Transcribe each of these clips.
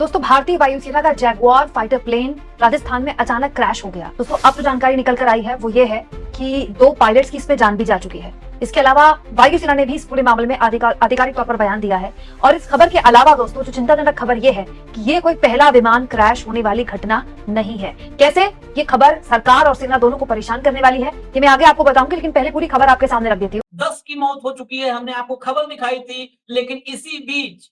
दोस्तों भारतीय वायुसेना का जैगुआर फाइटर प्लेन राजस्थान में अचानक क्रैश हो गया। दोस्तों अब जो जानकारी निकल कर आई है वो ये है कि 2 पायलट्स की इसमें जान भी जा चुकी है। इसके अलावा वायुसेना ने भी इस पूरे मामले में आधिकारिक तौर पर बयान दिया है। और इस खबर के अलावा दोस्तों जो चिंताजनक खबर ये है कि ये कोई पहला विमान क्रैश होने वाली घटना नहीं है। कैसे? ये खबर सरकार और सेना दोनों को परेशान करने वाली है, ये मैं आगे आपको बताऊंगी, लेकिन पहले पूरी खबर आपके सामने रख देती हूँ। 10 की मौत हो चुकी है, हमने आपको खबर दिखाई थी, लेकिन इसी बीच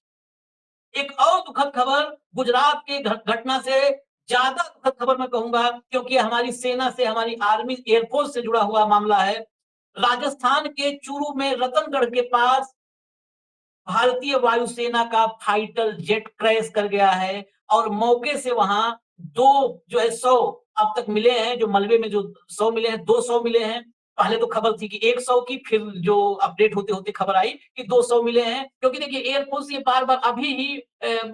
एक और दुखद खबर गुजरात के घटना से ज्यादा दुखद खबर मैं कहूंगा, क्योंकि हमारी सेना से, हमारी आर्मी एयरफोर्स से जुड़ा हुआ मामला है। राजस्थान के चूरू में रतनगढ़ के पास भारतीय वायुसेना का फाइटर जेट क्रैश कर गया है और मौके से वहां 2 जो है 100 अब तक मिले हैं। जो मलबे में जो 100 मिले हैं, 200 मिले हैं। पहले तो खबर थी कि 100 की, फिर जो अपडेट होते होते खबर आई कि 200 मिले हैं। क्योंकि देखिए एयरफोर्स ये बार बार अभी ही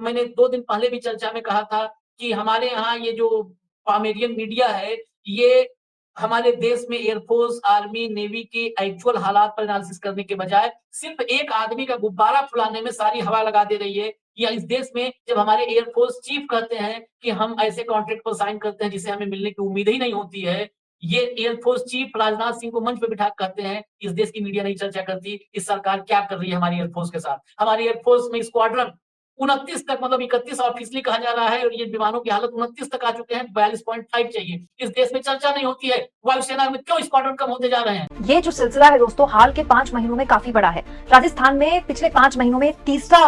मैंने 2 दिन पहले भी चर्चा में कहा था कि हमारे यहाँ ये जो पामेरियन मीडिया है, ये हमारे देश में एयरफोर्स, आर्मी, नेवी के एक्चुअल हालात पर एनालिसिस करने के बजाय सिर्फ एक आदमी का गुब्बारा फुलाने में सारी हवा लगा दे रही है। या इस देश में जब हमारे एयरफोर्स चीफ कहते हैं कि हम ऐसे कॉन्ट्रैक्ट पर साइन करते हैं जिसे हमें मिलने की उम्मीद ही नहीं होती है, ये एयरफोर्स चीफ राजनाथ सिंह को मंच पे बिठा कहते हैं, इस देश की मीडिया नहीं चर्चा करती इस सरकार क्या कर रही है हमारी एयरफोर्स के साथ। हमारी एयरफोर्स में स्क्वाड्रन 29 तक, मतलब 31 ऑफिशियली कहा जा रहा है, और ये विमानों की हालत 29 तक आ चुके हैं। 42.5 चाहिए। इस देश में चर्चा नहीं होती है वायुसेना में क्यों स्क्वाड्रन कम होते जा रहे हैं। ये जो सिलसिला है दोस्तों हाल के 5 महीनों में काफी बड़ा है। राजस्थान में पिछले 5 महीनों में तीसरा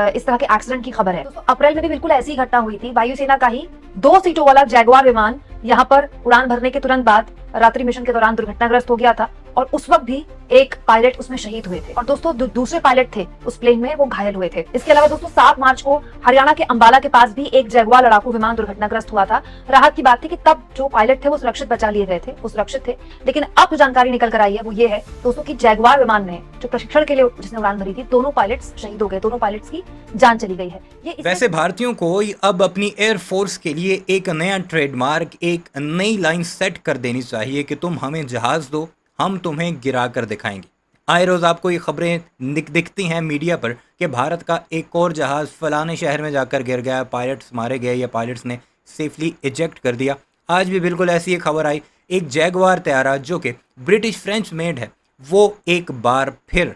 इस तरह के एक्सीडेंट की खबर है। दोस्तों अप्रैल में भी बिल्कुल ऐसी घटना हुई थी। वायुसेना का ही 2 सीटों वाला जैगुआर विमान यहाँ पर उड़ान भरने के तुरंत बाद रात्रि मिशन के दौरान दुर्घटनाग्रस्त हो गया था और उस वक्त भी एक पायलट उसमें शहीद हुए थे और दोस्तों दूसरे पायलट थे उस प्लेन में, वो घायल हुए थे। इसके अलावा दोस्तों 7 मार्च को हरियाणा के अंबाला के पास भी एक जैगुआर लड़ाकू विमान दुर्घटनाग्रस्त हुआ था। राहत की बात थी कि तब जो पायलट थे वो सुरक्षित बचा लिए गए थे, वो सुरक्षित थे। लेकिन अब जो जानकारी निकल कर आई है वो ये है दोस्तों की जैगुआर विमान में जो प्रशिक्षण के लिए जिसने उड़ान भरी थी, दोनों पायलट्स शहीद हो गए, दोनों पायलट्स की जान चली गई है। वैसे भारतीयों को अब अपनी एयरफोर्स के लिए एक नया ट्रेडमार्क, एक नई लाइन सेट कर देनी चाहिए कि तुम हमें जहाज दो, हम तुम्हें गिरा कर दिखाएंगे। आए रोज़ आपको ये खबरें दिखती हैं मीडिया पर कि भारत का एक और जहाज़ फलाने शहर में जाकर गिर गया, पायलट्स मारे गए या पायलट्स ने सेफली इजेक्ट कर दिया। आज भी बिल्कुल ऐसी एक खबर आई, एक जैगुआर तैयारा जो कि ब्रिटिश फ्रेंच मेड है, वो एक बार फिर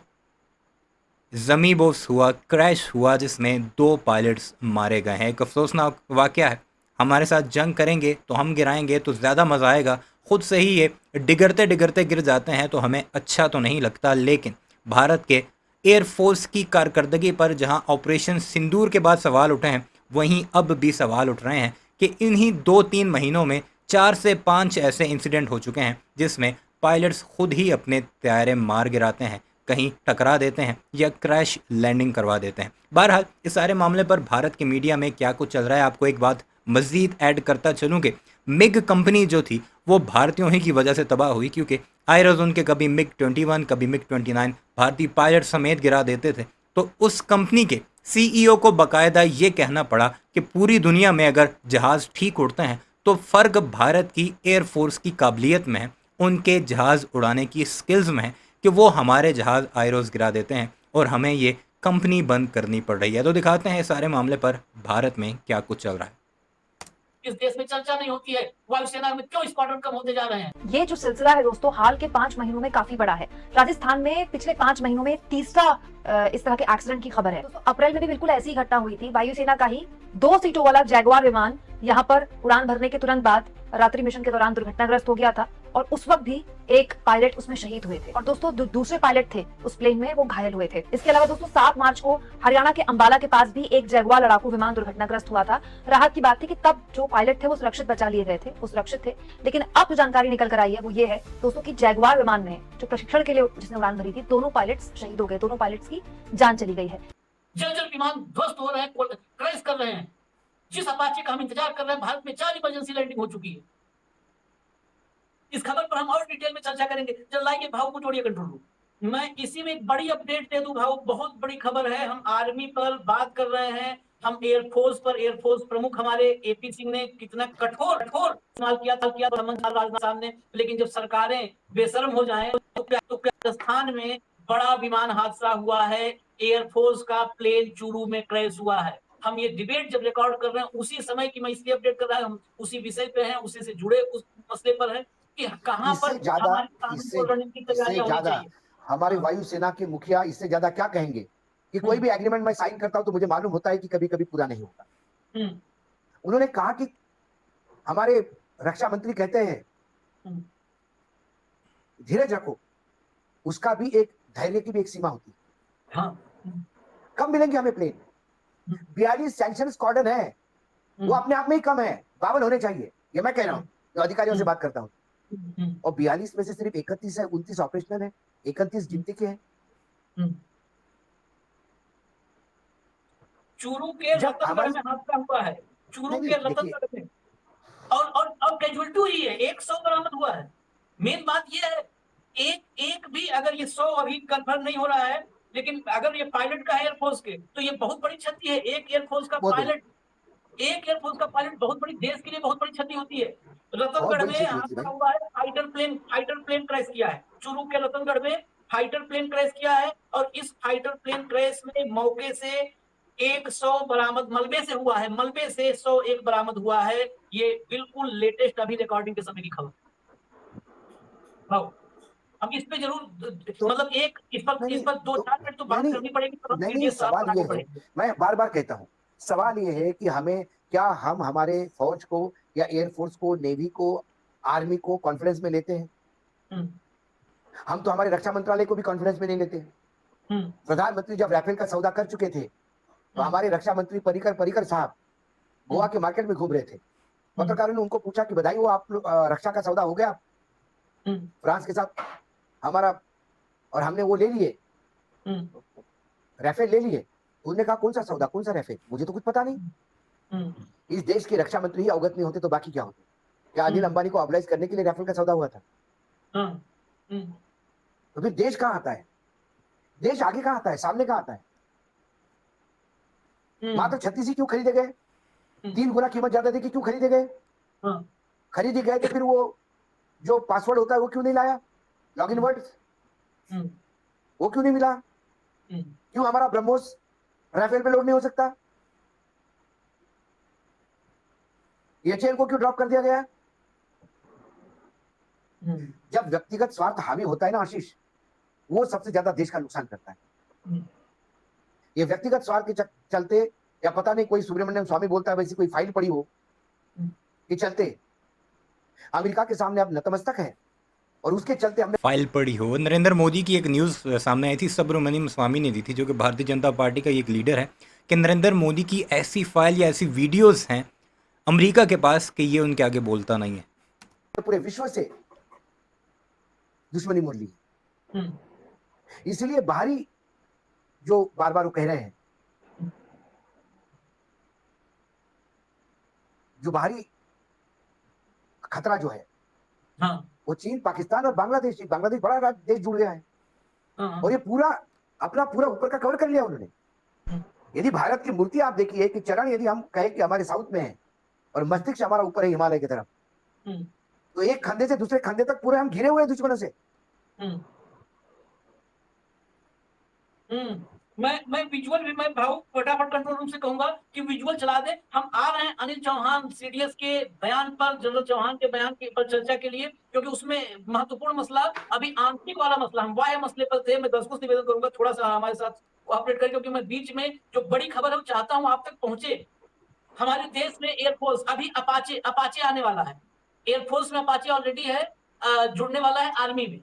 ज़मीबोस हुआ, क्रैश हुआ, जिसमें 2 पायलट्स मारे गए हैं। एक अफसोसनाक वाक़या है। हमारे साथ जंग करेंगे तो हम गिराएंगे तो ज़्यादा मज़ा आएगा। ख़ुद से ही ये डिगरते डिगरते गिर जाते हैं तो हमें अच्छा तो नहीं लगता। लेकिन भारत के एयरफोर्स की कारकर्दगी पर जहां ऑपरेशन सिंदूर के बाद सवाल उठे हैं, वहीं अब भी सवाल उठ रहे हैं कि इन्हीं 2-3 महीनों में 4 से 5 ऐसे इंसिडेंट हो चुके हैं जिसमें पायलट्स खुद ही अपने तैयारे मार गिराते हैं, कहीं टकरा देते हैं या क्रैश लैंडिंग करवा देते हैं। बहरहाल इस सारे मामले पर भारत के मीडिया में क्या कुछ चल रहा है, आपको एक बात मज़ीद ऐड करता चलूँ कि मिग कंपनी जो थी वो भारतीयों ही की वजह से तबाह हुई, क्योंकि आए रोज़ उनके कभी मिग 21, कभी मिग 29 भारतीय पायलट समेत गिरा देते थे। तो उस कंपनी के CEO को बाकायदा ये कहना पड़ा कि पूरी दुनिया में अगर जहाज़ ठीक उड़ते हैं तो फ़र्क भारत की एयरफोर्स की काबिलियत में है, उनके जहाज़ उड़ाने की स्किल्स में है कि वो हमारे जहाज़ आए रोज़ गिरा देते हैं और हमें ये कंपनी बंद करनी पड़ रही है। तो दिखाते हैं सारे मामले पर भारत में क्या कुछ चल रहा है। इस देश में चर्चा नहीं होती है वायुसेना में क्यों स्क्वाड्रन कम होते जा रहे हैं। ये जो सिलसिला है दोस्तों हाल के 5 महीनों में काफी बड़ा है। राजस्थान में पिछले 5 महीनों में तीसरा इस तरह के एक्सीडेंट की खबर है। दोस्तों अप्रैल में भी बिल्कुल ऐसी ही घटना हुई थी। वायुसेना का ही 2 सीटों वाला जैगुआर विमान यहाँ पर उड़ान भरने के तुरंत बाद रात्रि मिशन के दौरान दुर्घटनाग्रस्त हो गया था और उस वक्त भी एक पायलट उसमें शहीद हुए थे और दोस्तों दूसरे पायलट थे उस प्लेन में, वो घायल हुए थे। इसके अलावा दोस्तों 7 मार्च को हरियाणा के अंबाला के पास भी एक जैगुआर लड़ाकू विमान दुर्घटनाग्रस्त हुआ था। राहत की बात थी कि तब जो पायलट थे वो सुरक्षित बचा लिए गए थे, वो सुरक्षित थे। लेकिन अब जो जानकारी निकल कर आई है वो ये है दोस्तों की जैगुआर विमान में जो प्रशिक्षण के लिए जिसने उड़ान भरी थी, दोनों पायलट्स शहीद हो गए, दोनों पायलट्स की जान चली गई है। जल विमान ध्वस्त हो रहे हैं, क्रैश कर रहे हैं। जिस अपाचे का हम इंतजार कर रहे हैं, भारत में 4 इमरजेंसी लैंडिंग हो चुकी है। इस खबर पर हम और डिटेल में चर्चा करेंगे। चल लाइए भाव को जोड़िए कंट्रोल रूम। मैं इसी में एक बड़ी अपडेट दे दूं भाव, बहुत बड़ी खबर है। हम आर्मी पर बात कर रहे हैं, हम एयरफोर्स पर, एयरफोर्स प्रमुख हमारे AP सिंह ने कितना कठोर इस्तेमाल किया राजनाथ साहब ने। लेकिन जब सरकारें बेशर्म हो जाएं तो राजस्थान में बड़ा विमान हादसा हुआ है। एयरफोर्स का प्लेन चूरू में क्रैश हुआ है। हम ये डिबेट जब रिकॉर्ड कर रहे हैं उसी समय की मैं इसलिए अपडेट कर रहा हूं, हम उसी विषय पे हैं, उसी से जुड़े उस मसले पर हैं कि कहां पर हमारी कानूनी और रणनीतिक इससे तैयारियां होनी ज्यादा चाहिए। हमारे हाँ। वायुसेना के मुखिया इससे ज्यादा क्या कहेंगे कि कोई भी एग्रीमेंट मैं साइन करता हूं तो मुझे मालूम होता है कि कभी कभी पूरा नहीं होगा। हम्म, उन्होंने कहा कि हमारे रक्षा मंत्री कहते हैं हम्म, धीरज रखो, उसका भी एक धैर्य की भी एक सीमा होती है। हाँ, कब मिलेंगे हमें प्लेन? 42 सैंक्शन स्क्वाड्रन है, वो अपने आप में ही कम है, 52 होने चाहिए, ये मैं कह रहा हूं जो अधिकारियों से बात करता हूं। और 42 में से सिर्फ 31 है, 29 ऑपरेशनल है, 31 गिनती के हैं। चूरू के जब रतनगढ़ हमारी में हादसा हुआ है, चूरू नहीं के नहीं देखिए, रतनगढ़ में, और कैजुअलिटी हुई है, 100 बरामद हुआ है। मेन बात ये है, एक भी अगर ये 100 अभी कंफर्म नहीं हो रहा है, लेकिन अगर ये पायलट का है एयरफोर्स के, तो ये बहुत बड़ी क्षति है। एक एयरफोर्स का बहुत बड़ी बहुत बड़ी, देश के लिए बहुत बड़ी क्षति होती है। बहुत रतनगढ़ बड़ी में क्षति होती है हादसा भाई। हुआ है, फाइटर प्लेन क्रैश किया है। चूरू के रतनगढ़ में फाइटर प्लेन क्रैश किया है, और इस फाइटर प्लेन क्रैश में मौके से 100 बरामद मलबे से हुआ है, मलबे से 101 बरामद हुआ है। ये बिल्कुल लेटेस्ट अभी रिकॉर्डिंग के समय की खबर। हाँ, हम इस पे जरूर तो मतलब नहीं इस पर दो तो चार मिनट तो नहीं बात नहीं करनी पड़ेगी, तो नहीं नहीं वीडियो साहब सवाल पर ये आगे है, बढ़ेंगे। मैं बार बार कहता हूं, सवाल ये है कि हमें क्या हम हमारे फौज को या एयरफोर्स को, नेवी को, आर्मी को कॉन्फिडेंस में लेते हैं? हम्म, हम तो हमारे रक्षा मंत्रालय को भी कॉन्फिडेंस में नहीं लेते हैं। हम्म, प्रधानमंत्री जब राफेल का सौदा कर चुके थे तो हमारे रक्षा मंत्री परिकर साहब गोवा के मार्केट में घूम रहे थे। पत्रकारों ने उनको पूछा कि बधाई हो, आप रक्षा का सौदा हो गया फ्रांस के साथ हमारा, और हमने वो ले लिए, राफेल ले लिए। तो उन्होंने कहा कौन सा सौदा, कौन सा राफेल, मुझे तो कुछ पता नहीं। इस देश के रक्षा मंत्री ही अवगत नहीं होते तो बाकी क्या होते? क्या अनिल अंबानी को ऑबलाइज करने के लिए राफेल का सौदा हुआ था? तो फिर देश कहां आता है? देश आगे कहां आता है, सामने कहां आता है? मात्र 36 ही क्यों खरीदे गए? 3 गुना कीमत ज्यादा थी कि क्यों खरीदे गए? खरीदे गए तो फिर वो जो पासवर्ड होता है वो क्यों नहीं लाया, लॉगिन वर्ड वो क्यों नहीं मिला? क्यों हमारा ब्रह्मोस राफेल पे लोड नहीं हो सकता? एचएएल को क्यों ड्रॉप कर दिया गया? जब व्यक्तिगत स्वार्थ हावी होता है ना आशीष, वो सबसे ज्यादा देश का नुकसान करता है। ये व्यक्तिगत स्वार्थ के चलते, या पता नहीं कोई सुब्रमण्यम स्वामी बोलता है वैसी कोई फाइल पड़ी हो कि चलते अमेरिका के सामने अब नतमस्तक है, और उसके चलते हमने फाइल पड़ी हो। नरेंद्र मोदी की एक न्यूज़ सामने आई थी, सुब्रमण्यम स्वामी ने दी थी, जो कि भारतीय जनता पार्टी का एक लीडर है, कि नरेंद्र मोदी की ऐसी फाइल या ऐसी वीडियोस हैं अमेरिका के पास कि ये उनके आगे बोलता नहीं है। पूरे विश्व से दुश्मनी मोड़ ली। इसलिए बाहरी जो बार बार वो कह रहे हैं, जो बाहरी खतरा जो है, वो चीन, पाकिस्तान और बांग्लादेश बड़ा देश जुड़ गया है, और ये पूरा अपना पूरा ऊपर का कवर कर लिया उन्होंने। यदि भारत की मूर्ति आप देखिए कि चरण यदि हम कहें कि हमारे साउथ में है और मस्तिष्क हमारा ऊपर है हिमालय की तरफ, तो एक खंडे से दूसरे खंडे तक पूरे हम घिरे हुए हैं दुश्मनों से। मैं विजुअल भी, मैं भाऊ फटाफट कंट्रोल रूम से कहूंगा कि विजुअल चला दे। हम आ रहे हैं अनिल चौहान सीडीएस के बयान पर, जनरल चौहान के बयान के पर चर्चा के लिए, क्योंकि उसमें महत्वपूर्ण मसला अभी आंतरिक वाला मसला, हम वाह्य मसले पर थे। मैं दर्शकों से निवेदन करूंगा थोड़ा सा हमारे साथ कोऑपरेट करें, क्योंकि मैं बीच में जो बड़ी खबर है चाहता हूं आप तक पहुंचे। हमारे देश में एयरफोर्स अभी अपाचे आने वाला है। एयरफोर्स में अपाचे ऑलरेडी है, जुड़ने वाला है आर्मी में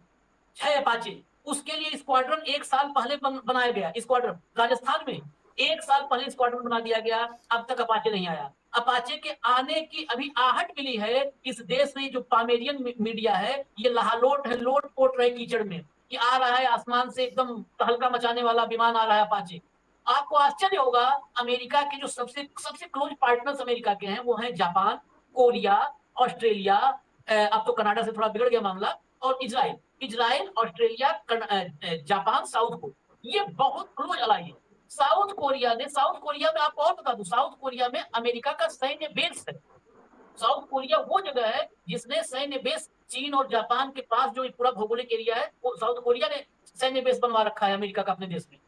6 अपाचे। उसके लिए स्क्वाड्रन 1 साल पहले बनाया गया। स्क्वाड्रन राजस्थान में 1 साल पहले स्क्वाड्रन बना दिया गया, अब तक अपाचे नहीं आया। अपाचे के आने की अभी आहट मिली है। इस देश में जो पामेरियन मीडिया है, ये लहालोट है, लोट पोट रहे कीचड़ में, कि आ रहा है आसमान से एकदम तहलका मचाने वाला विमान आ रहा है अपाचे। आपको आश्चर्य होगा, अमेरिका के जो सबसे क्लोज पार्टनर्स अमेरिका के हैं वो हैं जापान, कोरिया, ऑस्ट्रेलिया, अब तो कनाडा से थोड़ा बिगड़ गया मामला, और Israel, Australia, Japan, south Korea, ये बहुत क्लोज अलाई है। साउथ कोरिया में आपको और बता दूं, साउथ कोरिया में अमेरिका का सैन्य बेस है। साउथ कोरिया वो जगह है जिसने सैन्य बेस, चीन और जापान के पास जो पूरा भौगोलिक एरिया है, वो साउथ कोरिया ने सैन्य बेस बनवा रखा है अमेरिका का अपने देश में।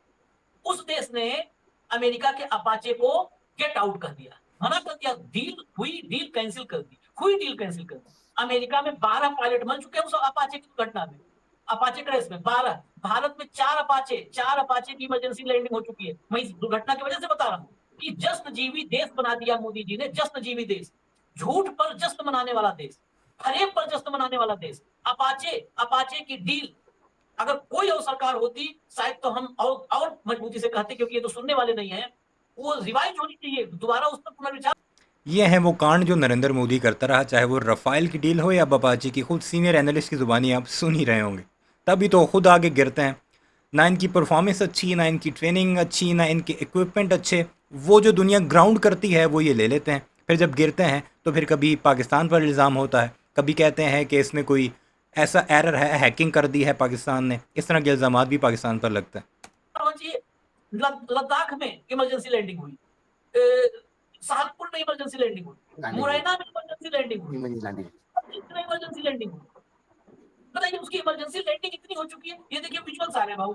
उस देश ने अमेरिका के अपाचे को गेट आउट कर दिया, मना कर दिया, डील कैंसिल कर दी, डील कैंसिल कर दी। अमेरिका में 12 पायलट मर चुके हैं उस अपाचे की घटना में, अपाचे क्रैश में 12। भारत में 4 अपाचे की इमरजेंसी लैंडिंग हो चुकी है। मैं इस दुर्घटना की वजह से बता रहा हूँ कि जश्नजीवी देश बना दिया मोदी जी ने, जश्नजीवी देश, झूठ पर जश्न मनाने वाला देश, फरेब पर जश्न मनाने वाला देश। अपाचे की डील अगर कोई और सरकार होती शायद तो हम और मजबूती से कहते, क्योंकि ये तो सुनने वाले नहीं है, वो रिवाइज होनी चाहिए, दोबारा उस पर पुनर्विचार। ये है वो कांड जो नरेंद्र मोदी करता रहा, चाहे वो रफ़ाइल की डील हो या अपाचे की। खुद सीनियर एनालिस्ट की ज़ुबानी आप सुन ही रहे होंगे, तभी तो खुद आगे गिरते हैं। ना इनकी परफॉर्मेंस अच्छी, ना इनकी ट्रेनिंग अच्छी, ना इनके इक्विपमेंट अच्छे। वो जो दुनिया ग्राउंड करती है वो ये ले लेते हैं, फिर जब गिरते हैं तो फिर कभी पाकिस्तान पर इल्ज़ाम होता है, कभी कहते हैं कि इसमें कोई ऐसा एरर है, हैकिंग कर दी है पाकिस्तान ने। इस तरह के इल्ज़ाम भी पाकिस्तान पर लगते हैं। लद्दाख में इमरजेंसी लैंडिंग हुई, सहारनपुर में इमरजेंसी लैंडिंग हुई, मुरैना में इमरजेंसी लैंडिंग हुई, इमरजेंसी लैंडिंग हुई। बताइए उसकी इमरजेंसी लैंडिंग इतनी हो चुकी है। ये देखिए विजुअल्स आ रहे हैं भाऊ,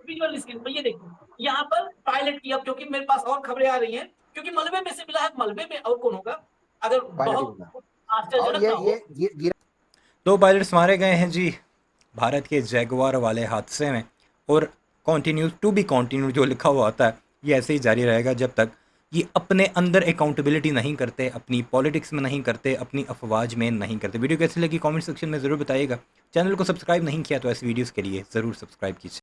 विजुअल स्क्रीन पर ये देखिए, यहाँ पर पायलट की, अब क्योंकि मेरे पास और खबरें आ रही हैं, क्योंकि मलबे में से मिला है, मलबे में और कौन होगा अगर बहुत आश्चर्यजनक ना हो। 2 पायलट्स मारे गए हैं जी भारत के जैगुआर वाले हादसे में, और कंटिन्यू टू बी कंटिन्यू जो लिखा हुआ आता है ये ऐसे ही जारी रहेगा जब तक ये अपने अंदर अकाउंटेबिलिटी नहीं करते, अपनी पॉलिटिक्स में नहीं करते, अपनी अफवाज में नहीं करते। वीडियो कैसी लगी कमेंट सेक्शन में ज़रूर बताइएगा। चैनल को सब्सक्राइब नहीं किया तो ऐसी वीडियोस के लिए ज़रूर सब्सक्राइब कीजिए।